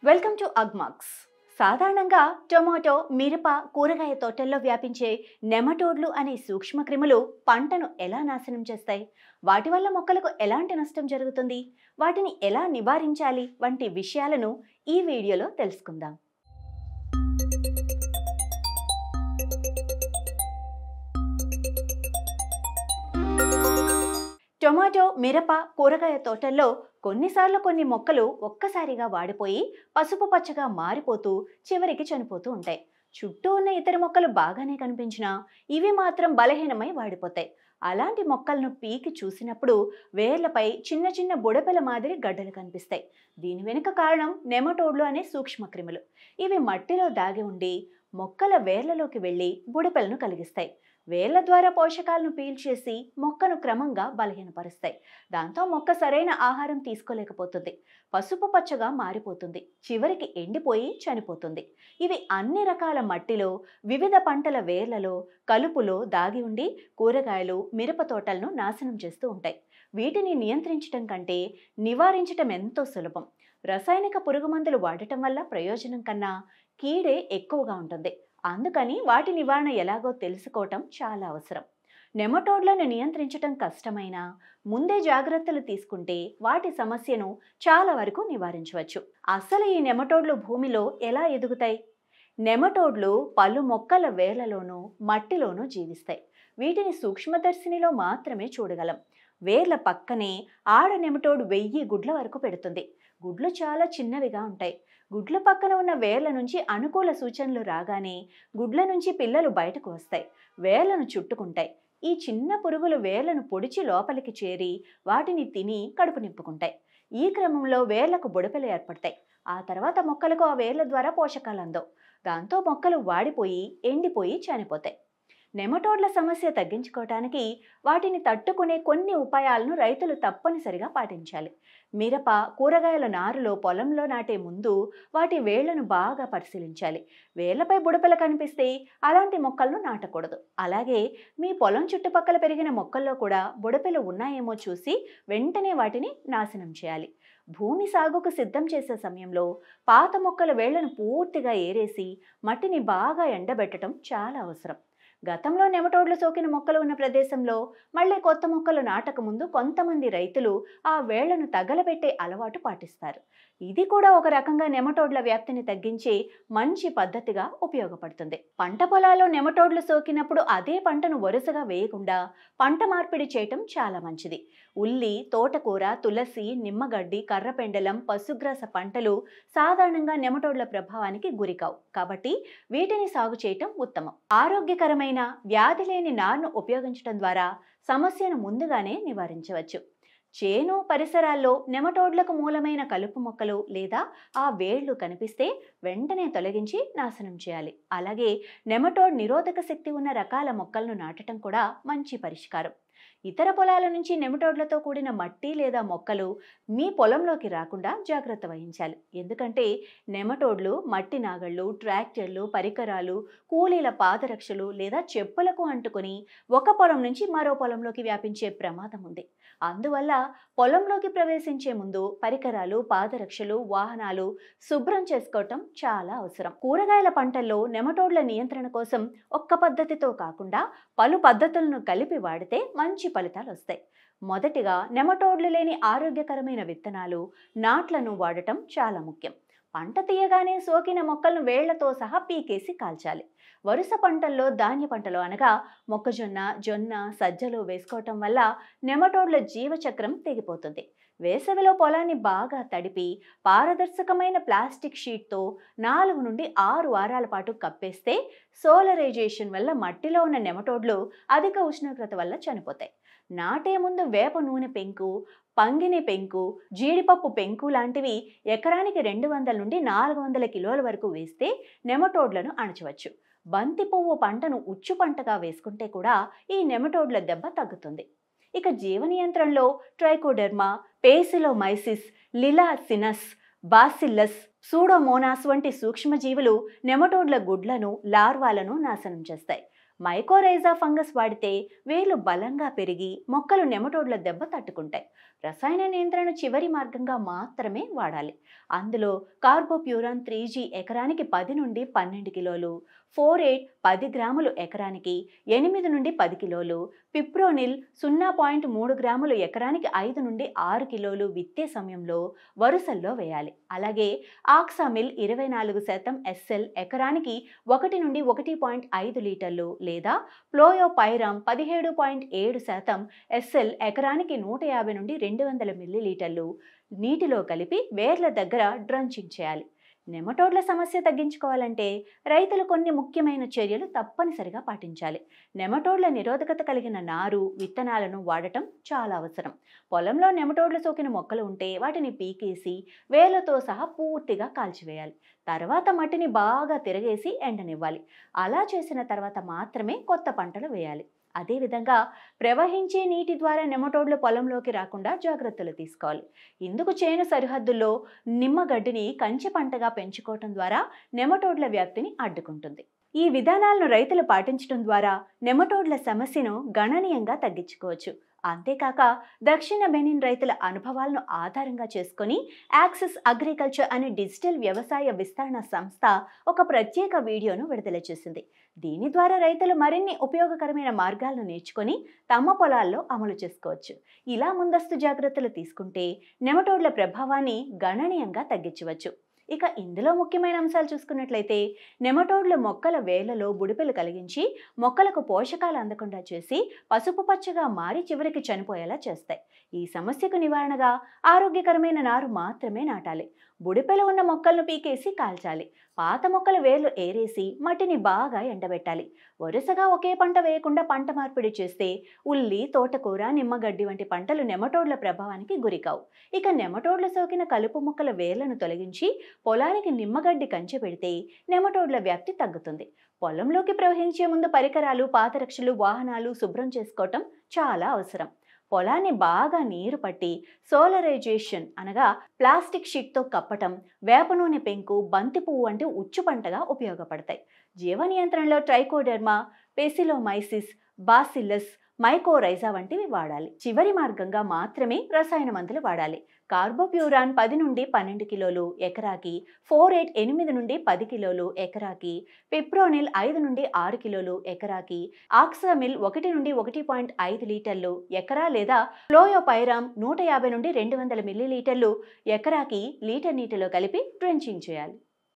Welcome to Agmax. సాధారణంగా tomato, మిరప, కూరగాయ తోటల్లో వ్యాపించే నెమటోడ్లు అనే సూక్ష్మక్రిములు పంటను ఎలా నాశనం చేస్తాయి? వాటి వల్ల మొక్కలకు ఎలాంటి నష్టం జరుగుతుంది? వాటిని ఎలా నివారించాలి వంటి విషయాలను ఈ వీడియోలో తెలుసుకుందాం. టొమాటో, మిరప, కూరగాయ తోటల్లో కొన్నిసార్లు కొన్ని మొక్కలు ఒక్కసారిగా వాడిపోయి పసుపు పచ్చగా మారిపోతూ చివరికి చనిపోతూ ఉంటాయి. చుట్టూ ఉన్న ఇతర మొక్కలు బాగానే కనిపించినా ఇవి మాత్రం బలహీనమై వాడిపోతాయి. అలాంటి మొక్కలను పీకి చూసినప్పుడు వేర్లపై చిన్న చిన్న బుడపెల మాదిరి గడ్డలు కనిపిస్తాయి. దీని వెనుక కారణం నెమటోడ్లు అనే సూక్ష్మక్రిములు. ఇవి మట్టిలో దాగి ఉండి మొక్కల వేర్లలోకి వెళ్ళి బుడపెలను కలిగిస్తాయి. వేళ్ల ద్వారా పోషకాలను పీల్చేసి మొక్కను క్రమంగా బలహీనపరుస్తాయి. దాంతో మొక్క సరైన ఆహారం తీసుకోలేకపోతుంది, పసుపు పచ్చగా మారిపోతుంది, చివరికి ఎండిపోయి చనిపోతుంది. ఇవి అన్ని రకాల మట్టిలో, వివిధ పంటల వేర్లలో, కలుపులో దాగి ఉండి కూరగాయలు, మిరప తోటలను నాశనం చేస్తూ ఉంటాయి. వీటిని నియంత్రించటం కంటే నివారించటం ఎంతో సులభం. రసాయనిక పురుగుమందులు వాడటం వల్ల ప్రయోజనం కన్నా కీడే ఎక్కువగా ఉంటుంది. అందుకని వాటి నివారణ ఎలాగో తెలుసుకోవటం చాలా అవసరం. నెమటోడ్లను నియంత్రించటం కష్టమైనా ముందే జాగ్రత్తలు తీసుకుంటే వాటి సమస్యను చాలా వరకు నివారించవచ్చు. అసలు ఈ నెమటోడ్లు భూమిలో ఎలా ఎదుగుతాయి? నెమటోడ్లు పలు మొక్కల వేర్లలోనూ మట్టిలోనూ జీవిస్తాయి. వీటిని సూక్ష్మదర్శినిలో మాత్రమే చూడగలం. వేర్ల పక్కనే ఆడ నెమటోడ్ 1000 గుడ్ల వరకు పెడుతుంది. గుడ్లు చాలా చిన్నవిగా ఉంటాయి. గుడ్ల పక్కన ఉన్న వేర్ల నుంచి అనుకూల సూచనలు రాగానే గుడ్ల నుంచి పిల్లలు బయటకు వస్తాయి, వేర్లను చుట్టుకుంటాయి. ఈ చిన్న పురుగులు వేర్లను పొడిచి లోపలికి చేరి వాటిని తిని కడుపు నింపుకుంటాయి. ఈ క్రమంలో వేర్లకు బుడపెలు ఏర్పడతాయి. ఆ తర్వాత మొక్కలకు ఆ వేర్ల ద్వారా పోషకాలు అందవు. దాంతో మొక్కలు వాడిపోయి ఎండిపోయి చనిపోతాయి. నెమటోడ్ల సమస్య తగ్గించుకోవటానికి వాటిని తట్టుకునే కొన్ని ఉపాయాలను రైతులు తప్పనిసరిగా పాటించాలి. మిరప, కూరగాయల నారులో పొలంలో నాటే ముందు వాటి వేళ్లను బాగా పరిశీలించాలి. వేళ్లపై బుడపెలు కనిపిస్తే అలాంటి మొక్కలను నాటకూడదు. అలాగే మీ పొలం చుట్టుపక్కల పెరిగిన మొక్కల్లో కూడా బుడపెలు ఉన్నాయేమో చూసి వెంటనే వాటిని నాశనం చేయాలి. భూమి సాగుకు సిద్ధం చేసే సమయంలో పాత మొక్కల వేళ్లను పూర్తిగా ఏరేసి మట్టిని బాగా ఎండబెట్టడం చాలా అవసరం. గతంలో నెమటోడ్లు సోకిన మొక్కలు ఉన్న ప్రదేశంలో మళ్ళీ కొత్త మొక్కలు నాటక ముందు కొంతమంది రైతులు ఆ వేళ్లను తగలబెట్టే అలవాటు పాటిస్తారు. ఇది కూడా ఒక రకంగా నెమటోడ్ల వ్యాప్తిని తగ్గించే మంచి పద్ధతిగా ఉపయోగపడుతుంది. పంట పొలాల్లో నెమటోడ్లు సోకినప్పుడు అదే పంటను వరుసగా వేయకుండా పంట మార్పిడి చేయటం చాలా మంచిది. ఉల్లి, తోటకూర, తులసి, నిమ్మగడ్డి, కర్రపెండలం, పశుగ్రాస పంటలు సాధారణంగా నెమటోడ్ల ప్రభావానికి గురికావు. కాబట్టి వీటిని సాగు చేయటం ఉత్తమం. ఆరోగ్యకరమైన వ్యాధి లేని నారును ఉపయోగించడం ద్వారా సమస్యను ముందుగానే నివారించవచ్చు. చేను పరిసరాల్లో నెమటోడ్లకు మూలమైన కలుపు మొక్కలు లేదా ఆ వేళ్లు కనిపిస్తే వెంటనే తొలగించి నాశనం చేయాలి. అలాగే నెమటోడ్ నిరోధక శక్తి ఉన్న రకాల మొక్కలను నాటడం కూడా మంచి పరిష్కారం. ఇతర పొలాల నుంచి నెమటోడ్లతో కూడిన మట్టి లేదా మొక్కలు మీ పొలంలోకి రాకుండా జాగ్రత్త వహించాలి. ఎందుకంటే నెమటోడ్లు మట్టి నాగళ్ళు, ట్రాక్టర్లు, పరికరాలు, కూలీల పాదరక్షలు లేదా చెప్పులకు అంటుకొని ఒక పొలం నుంచి మరో పొలంలోకి వ్యాపించే ప్రమాదం ఉంది. అందువల్ల పొలంలోకి ప్రవేశించే ముందు పరికరాలు, పాదరక్షలు, వాహనాలు శుభ్రం చేసుకోవటం చాలా అవసరం. కూరగాయల పంటల్లో నెమటోడ్ల నియంత్రణ కోసం ఒక్క పద్ధతితో కాకుండా పలు పద్ధతులను కలిపి వాడితే మంచి ఫలితాలు వస్తాయి. మొదటిగా నెమటోడ్లు లేని ఆరోగ్యకరమైన విత్తనాలు, నాట్లను వాడటం చాలా ముఖ్యం. పంట తీయగానే సోకిన మొక్కలను వేళ్లతో సహా పీకేసి కాల్చాలి. వరుస పంటల్లో ధాన్య పంటలు అనగా మొక్కజొన్న, జొన్న, సజ్జలు వేసుకోవటం వల్ల నెమటోడ్ల జీవచక్రం తెగిపోతుంది. వేసవిలో పొలాన్ని బాగా తడిపి పారదర్శకమైన ప్లాస్టిక్ షీట్తో 4 నుండి 6 వారాల పాటు కప్పేస్తే సోలరైజేషన్ వల్ల మట్టిలో ఉన్న నెమటోడ్లు అధిక ఉష్ణోగ్రత వల్ల చనిపోతాయి. నాటే ముందు వేప నూనె పెంకు, పంగిని పెంకు, జీడిపప్పు పెంకు లాంటివి ఎకరానికి 200 నుండి 400 కిలోల వరకు వేస్తే నెమటోడ్లను అణచవచ్చు. బంతి పువ్వు పంటను ఉచ్చు పంటగా వేసుకుంటే కూడా ఈ నెమటోడ్ల దెబ్బ తగ్గుతుంది. ఇక జీవ నియంత్రణలో ట్రైకోడెర్మా, పేసిలోమైసిస్, లిలాసినస్, బాసిల్లస్, సూడోమోనాస్ వంటి సూక్ష్మజీవులు నెమటోడ్ల గుడ్లను, లార్వాలను నాశనం చేస్తాయి. మైకోరైజా ఫంగస్ వాడితే వేర్లు బలంగా పెరిగి మొక్కలు నెమటోడ్ల దెబ్బ తట్టుకుంటాయి. రసాయన నియంత్రణ చివరి మార్గంగా మాత్రమే వాడాలి. అందులో కార్బోప్యూరాన్ 3G ఎకరానికి 10 నుండి 12 కిలోలు, ఫోరేట్ 10 గ్రాములు ఎకరానికి 8 నుండి 10 కిలోలు, పిప్రోనిల్ 0.3 గ్రాములు ఎకరానికి 5 నుండి 6 కిలోలు విత్తే సమయంలో వరుసల్లో వేయాలి. అలాగే ఆక్సామిల్ 24% SL ఎకరానికి 1 నుండి 1.5 లీటర్లు లేదా ప్లోయోపైరామ్ 17.7% SL ఎకరానికి 150 నుండి 200 మిల్లీలీటర్లు నీటిలో కలిపి వేర్ల దగ్గర డ్రంచింగ్ చేయాలి. నెమటోడ్ల సమస్య తగ్గించుకోవాలంటే రైతులు కొన్ని ముఖ్యమైన చర్యలు తప్పనిసరిగా పాటించాలి. నెమటోడ్ల నిరోధకత కలిగిన నారు, విత్తనాలను వాడటం చాలా అవసరం. పొలంలో నెమటోడ్లు సోకిన మొక్కలు ఉంటే వాటిని పీకేసి వేర్లతో సహా పూర్తిగా కాల్చివేయాలి. తర్వాత మట్టిని బాగా తిరగేసి ఎండనివ్వాలి. అలా చేసిన తర్వాత మాత్రమే కొత్త పంటలు వేయాలి. అదేవిధంగా ప్రవహించే నీటి ద్వారా నెమటోడ్లు పొలంలోకి రాకుండా జాగ్రత్తలు తీసుకోవాలి. ఇందుకు చేను సరిహద్దుల్లో నిమ్మగడ్డిని కంచె పంటగా పెంచుకోవటం ద్వారా నెమటోడ్ల వ్యాప్తిని అడ్డుకుంటుంది. ఈ విధానాలను రైతులు పాటించడం ద్వారా నెమటోడ్ల సమస్యను గణనీయంగా తగ్గించుకోవచ్చు. అంతేకాక దక్షిణ బెనిన్ రైతుల అనుభవాలను ఆధారంగా చేసుకొని యాక్సెస్ అగ్రికల్చర్ అనే డిజిటల్ వ్యవసాయ విస్తరణ సంస్థ ఒక ప్రత్యేక వీడియోను విడుదల చేసింది. దీని ద్వారా రైతులు మరిన్ని ఉపయోగకరమైన మార్గాలను నేర్చుకొని తమ పొలాల్లో అమలు చేసుకోవచ్చు. ఇలా ముందస్తు జాగ్రత్తలు తీసుకుంటే నెమటోడ్ల ప్రభావాన్ని గణనీయంగా తగ్గించవచ్చు. ఇక ఇందులో ముఖ్యమైన అంశాలు చూసుకున్నట్లయితే నెమటోడ్లు మొక్కల వేళ్లలో బుడిపెలు కలిగించి మొక్కలకు పోషకాలు అందకుండా చేసి పసుపు పచ్చగా మారి చివరికి చనిపోయేలా చేస్తాయి. ఈ సమస్యకు నివారణగా ఆరోగ్యకరమైన నారు మాత్రమే నాటాలి. బుడిపెలు ఉన్న మొక్కలను పీకేసి కాల్చాలి. పాత మొక్కల వేర్లు ఏరేసి మట్టిని బాగా ఎండబెట్టాలి. వరుసగా ఒకే పంట వేయకుండా పంట మార్పిడి చేస్తే ఉల్లి, తోటకూర, నిమ్మగడ్డి వంటి పంటలు నెమటోడ్ల ప్రభావానికి గురికావు. ఇక నెమటోడ్ల సోకిన కలుపు మొక్కల వేర్లను తొలగించి పొలానికి నిమ్మగడ్డి కంచె పెడితే నెమటోడ్ల వ్యాప్తి తగ్గుతుంది. పొలంలోకి ప్రవహించే ముందు పరికరాలు, పాదరక్షలు, వాహనాలు శుభ్రం చేసుకోవటం చాలా అవసరం. పొలాన్ని బాగా నీరు పట్టి సోలరైజేషన్ అనగా ప్లాస్టిక్ షీట్తో కప్పటం, వేప నూనె పెంకు, బంతి పువ్వు వంటి ఉచ్చు పంటగా ఉపయోగపడతాయి. జీవ నియంత్రణలో ట్రైకోడెర్మా, పెసిలోమైసిస్, బాసిల్లస్, మైకోరైజా వంటివి వాడాలి. చివరి మార్గంగా మాత్రమే రసాయన మందులు వాడాలి. కార్బోప్యూరాన్ 10 నుండి 12 కిలోలు ఎకరాకి, ఫోరేట్ 8 నుండి 10 కిలోలు ఎకరాకి, పిప్రోనిల్ 5 నుండి 6 కిలోలు ఎకరాకి, ఆక్సామిల్ 1 నుండి 1.5 లీటర్లు ఎకరా లేదా ప్లోయోపైరామ్ 150 నుండి 200 మిల్లీలీటర్లు ఎకరాకి లీటర్ నీటిలో కలిపి డ్రెంచింగ్ చేయాలి.